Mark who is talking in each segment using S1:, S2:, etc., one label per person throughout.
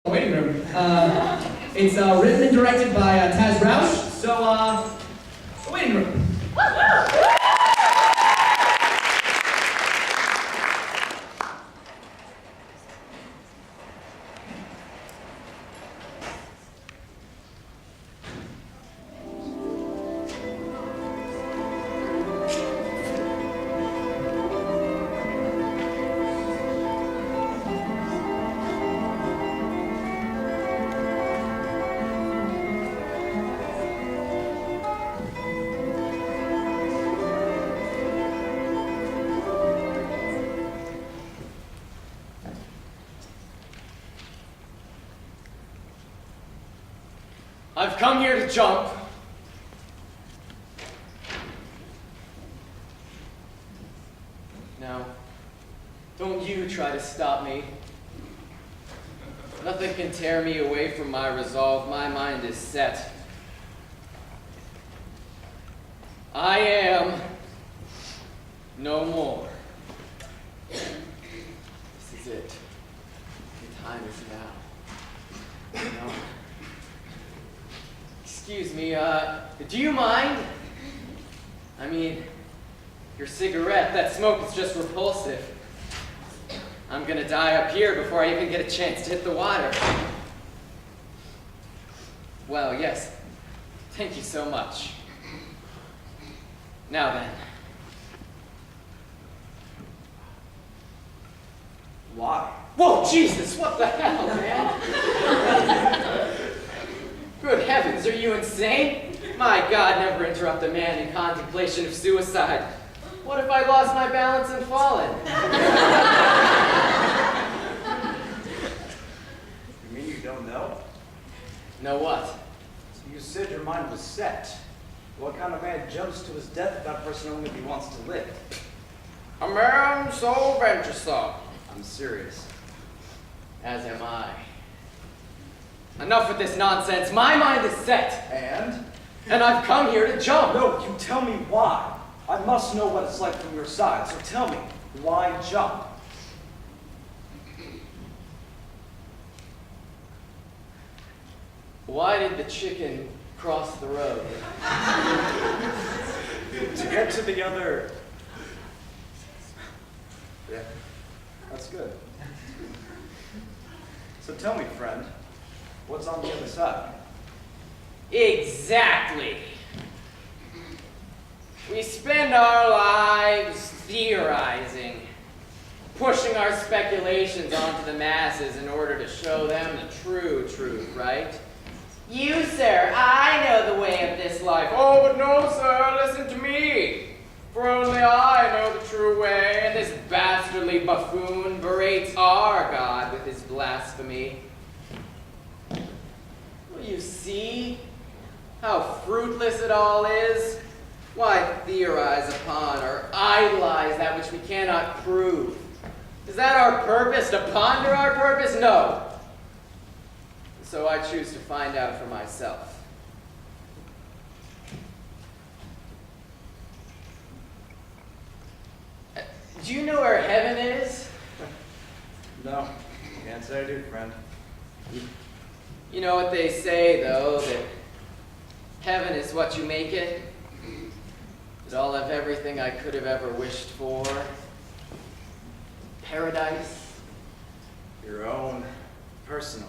S1: Waiting room. It's written and directed by Taj Rauch. So, the waiting room.
S2: I've come here to jump. Now, don't you try to stop me. Nothing can tear me away from my resolve. My mind is set. I am no more. This is it. The time is now. No. Excuse me, do you mind? I mean, your cigarette, that smoke is just repulsive. I'm gonna die up here before I even get a chance to hit the water. Well, yes. Thank you so much. Now then.
S3: Why?
S2: Whoa, Jesus, what the hell, man? Good heavens, are you insane? My God, never interrupt a man in contemplation of suicide. What if I lost my balance and fallen?
S3: You mean you don't know?
S2: Know what?
S3: You said your mind was set. What kind of man jumps to his death without person only if he wants to live?
S2: A man so venturesome.
S3: I'm serious.
S2: As am I. Enough with this nonsense. My mind is set.
S3: And
S2: I've come here to jump.
S3: No, you tell me why. I must know what it's like from your side, so tell me, why jump?
S2: Why did the chicken cross the road?
S3: To get to the other... Yeah, that's good. So tell me, friend, what's on the other side?
S2: Exactly. We spend our lives theorizing, pushing our speculations onto the masses in order to show them the true truth, right? You, sir, I know the way of this life. Oh, but no, sir, listen to me. For only I know the true way, and this bastardly buffoon berates our God with his blasphemy. Well, you see how fruitless it all is? Why theorize upon or idolize that which we cannot prove? Is that our purpose, to ponder our purpose? No. So I choose to find out for myself. Do you know where heaven is?
S3: No, can't say I do, friend.
S2: You know what they say, though, that heaven is what you make it? That I'll have everything I could have ever wished for. Paradise.
S3: Your own personal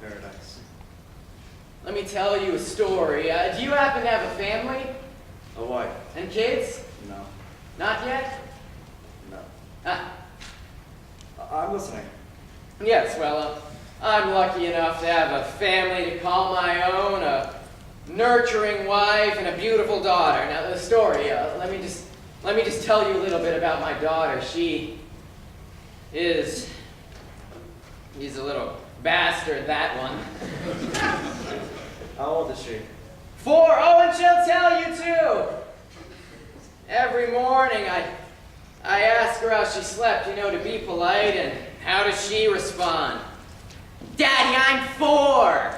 S3: paradise.
S2: Let me tell you a story. Do you happen to have a family?
S3: A wife?
S2: And kids?
S3: No.
S2: Not yet?
S3: No.
S2: Ah,
S3: I'm listening.
S2: yes, well, I'm lucky enough to have a family to call my own, a nurturing wife, and a beautiful daughter. Now, the story, let me just tell you a little bit about my daughter. She's a little bastard, that one.
S3: How old is she?
S2: 4. Oh, and she'll tell you too. Every morning I ask her how she slept, to be polite, and how does she respond? Daddy, I'm 4.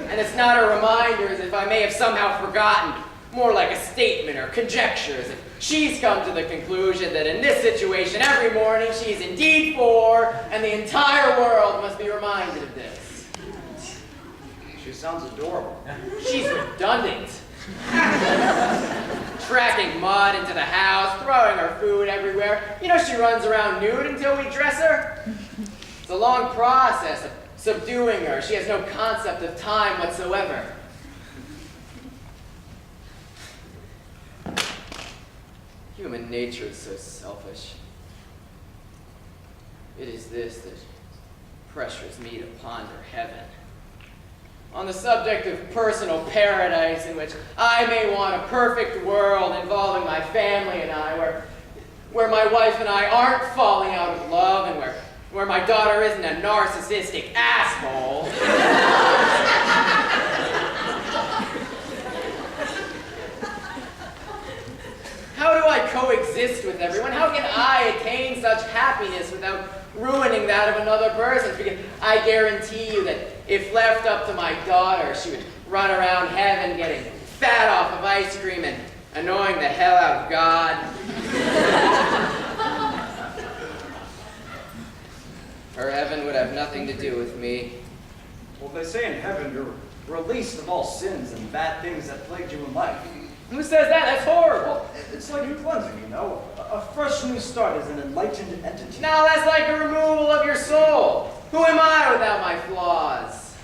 S2: And it's not a reminder as if I may have somehow forgotten. More like a statement or conjecture, as if she's come to the conclusion that in this situation every morning she's indeed four, and the entire world must be reminded of this.
S3: She sounds adorable.
S2: She's redundant. Tracking mud into the house, throwing her food everywhere. You know, she runs around nude until we dress her. It's a long process of subduing her. She has no concept of time whatsoever. Human nature is so selfish. It is this that pressures me to ponder heaven. On the subject of personal paradise, in which I may want a perfect world involving my family and I, where my wife and I aren't falling out of love, and where my daughter isn't a narcissistic asshole. How do I coexist with everyone? How can I attain such happiness without ruining that of another person? Because I guarantee you that if left up to my daughter, she would run around heaven getting fat off of ice cream and annoying the hell out of God. Her heaven would have nothing to do with me.
S3: Well, they say in heaven you're released of all sins and bad things that plagued you in life.
S2: Who says that? That's horrible.
S3: Well, it's like a cleansing, you know? A fresh new start as an enlightened entity.
S2: Now that's like the removal of your soul. Who am I without my flaws?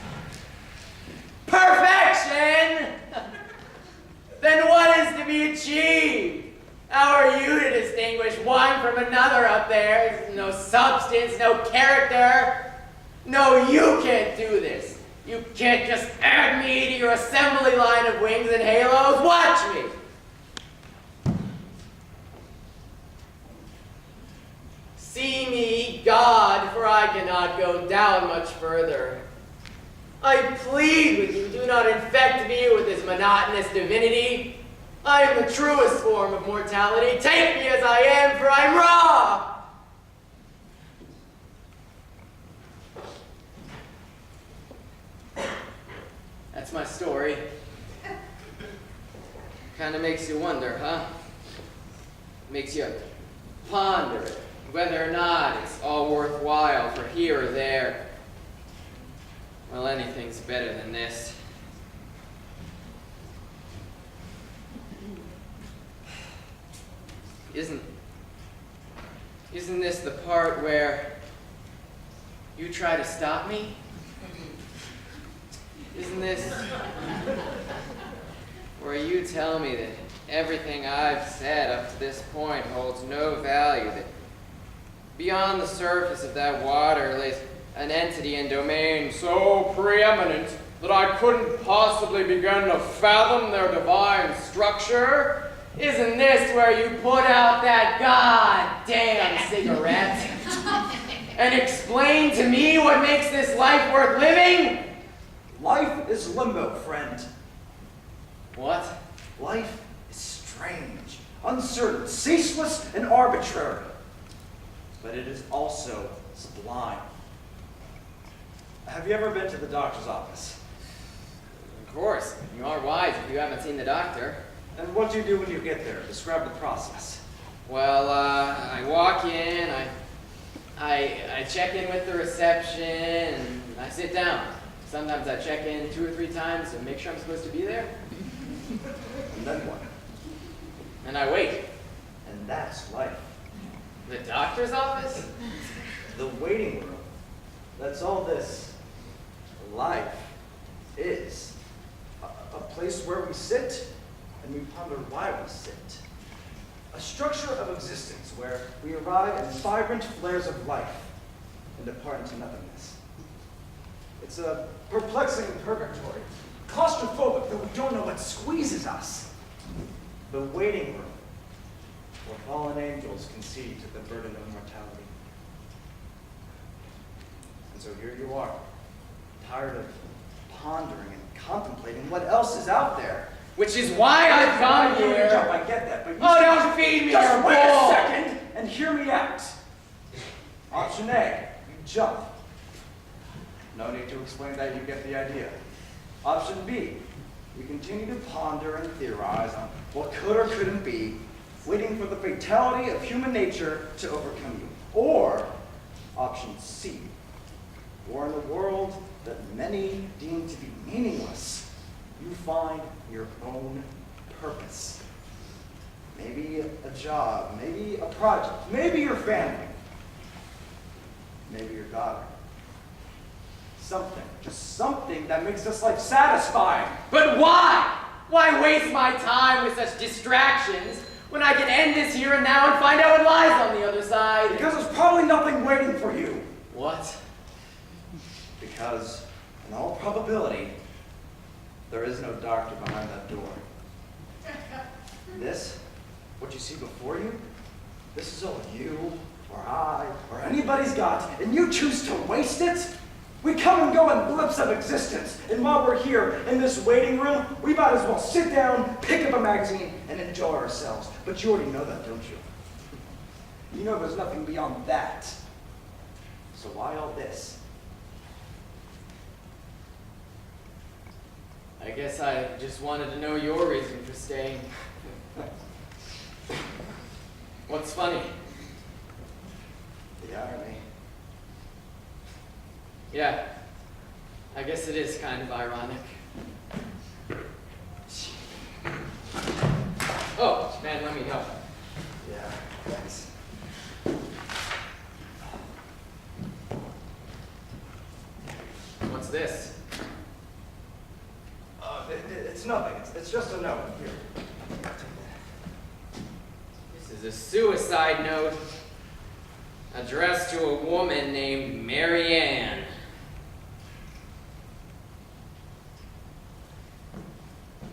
S2: Perfection! Then what is to be achieved? How are you to distinguish one from another up there? There's no substance, no character. No, you can't do this. You can't just add me to your assembly line of wings and halos. Watch me. See me, God, for I cannot go down much further. I plead with you, do not infect me with this monotonous divinity. I am the truest form of mortality. Take me as I am, for I'm raw. That's my story. Kind of makes you wonder, huh? Makes you ponder whether or not it's all worthwhile for here or there. Well, anything's better than this. Isn't this the part where you try to stop me? Isn't this where you tell me that everything I've said up to this point holds no value, that beyond the surface of that water lays an entity and domain so preeminent that I couldn't possibly begin to fathom their divine structure? Isn't this where you put out that goddamn cigarette and explain to me what makes this life worth living?
S3: Life is limbo, friend.
S2: What?
S3: Life is strange, uncertain, ceaseless, and arbitrary. But it is also sublime. Have you ever been to the doctor's office?
S2: Of course. You are wise if you haven't seen the doctor.
S3: And what do you do when you get there? Describe the process.
S2: Well, I walk in, I check in with the reception, and I sit down. Sometimes I check in 2 or 3 times to make sure I'm supposed to be there.
S3: And then what?
S2: And I wait.
S3: And that's life.
S2: The doctor's office?
S3: The waiting room. That's all this life is. A place where we sit and we ponder why we sit. A structure of existence where we arrive in vibrant flares of life and depart into nothingness. It's a perplexing purgatory, claustrophobic, though we don't know what squeezes us. The waiting room, where fallen angels concede to the burden of mortality. And so here you are, tired of pondering and contemplating what else is out there.
S2: Which is why I've come here.
S3: I get that, but you
S2: don't feed me your
S3: just wait
S2: bull.
S3: a second and hear me out. Option A, you jump. No need to explain that, you get the idea. Option B, We continue to ponder and theorize on what could or couldn't be, waiting for the fatality of human nature to overcome you. Or, option C, or in a world that many deem to be meaningless, you find your own purpose. Maybe a job, maybe a project, maybe your family, maybe your daughter. Something, just something that makes this life satisfying.
S2: But why? Why waste my time with such distractions when I can end this here and now and find out what lies on the other side?
S3: Because there's probably nothing waiting for you.
S2: What?
S3: Because, in all probability, there is no doctor behind that door. This, what you see before you, this is all you, or I, or anybody's got, and you choose to waste it? We come and go in blips of existence, and while we're here in this waiting room, we might as well sit down, pick up a magazine, and enjoy ourselves. But you already know that, don't you? You know there's nothing beyond that. So why all this?
S2: I guess I just wanted to know your reason for staying. What's funny?
S3: The irony.
S2: Yeah, I guess it is kind of ironic. Oh, man, let me help.
S3: Yeah, thanks.
S2: What's this?
S3: It's nothing. It's just a note. Here.
S2: This is a suicide note addressed to a woman named Mary Ann.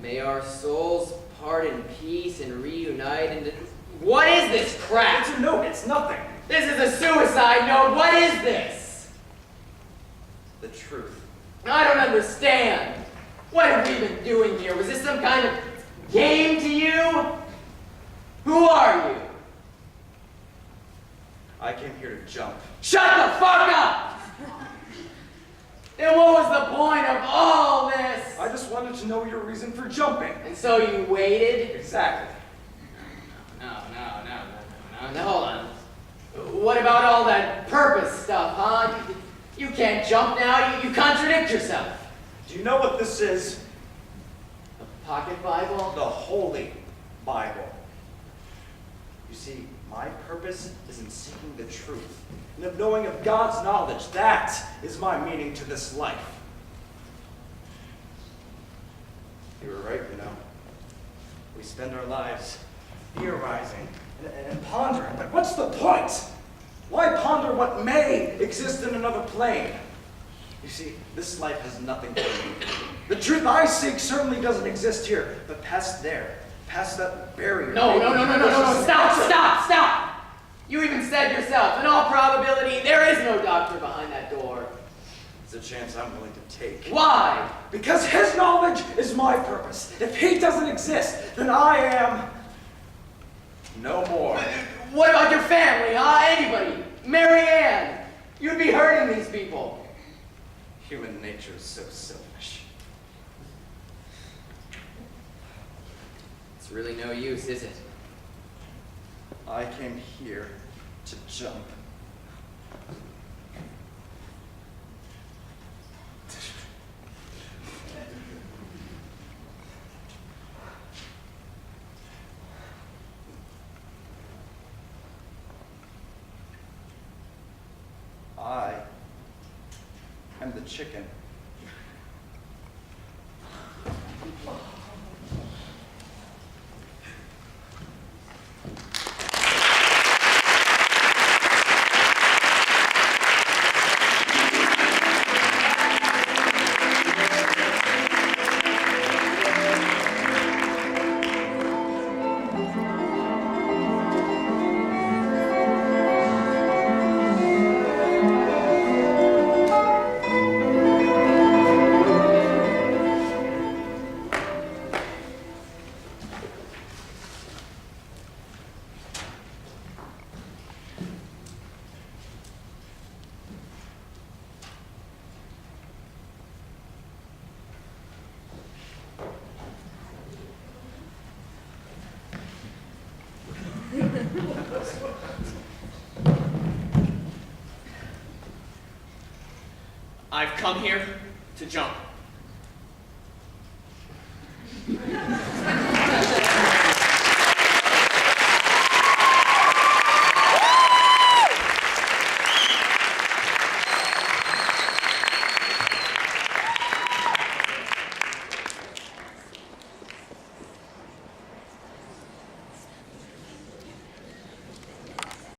S2: May our souls part in peace and reunite into... What is this crap?
S3: It's a note. It's nothing.
S2: This is a suicide note. What is this?
S3: The truth.
S2: I don't understand. What have we been doing here? Was this some kind of game to you? Who are you?
S3: I came here to jump.
S2: Shut the fuck up! Then what was the point of all this?
S3: I just wanted to know your reason for jumping.
S2: And so you waited?
S3: Exactly.
S2: No, hold on. What about all that purpose stuff, huh? You can't jump now, you contradict yourself.
S3: Do you know what this is?
S2: A pocket Bible?
S3: The Holy Bible. You see, my purpose is in seeking the truth, and of knowing of God's knowledge. That is my meaning to this life. You were right, you know. We spend our lives theorizing and pondering, but what's the point? Why ponder what may exist in another plane? You see, this life has nothing for me. The truth I seek certainly doesn't exist here, but past there, past that barrier.
S2: No, stop! You even said yourself, in all probability, there is no doctor behind that door.
S3: It's a chance I'm willing to take.
S2: Why?
S3: Because his knowledge is my purpose. If he doesn't exist, then I am no more.
S2: What about your family, huh? Anybody? Mary Ann. You'd be hurting these people.
S3: Human nature is so selfish.
S2: It's really no use, is it?
S3: I came here to jump. I am the chicken.
S4: come here to jump.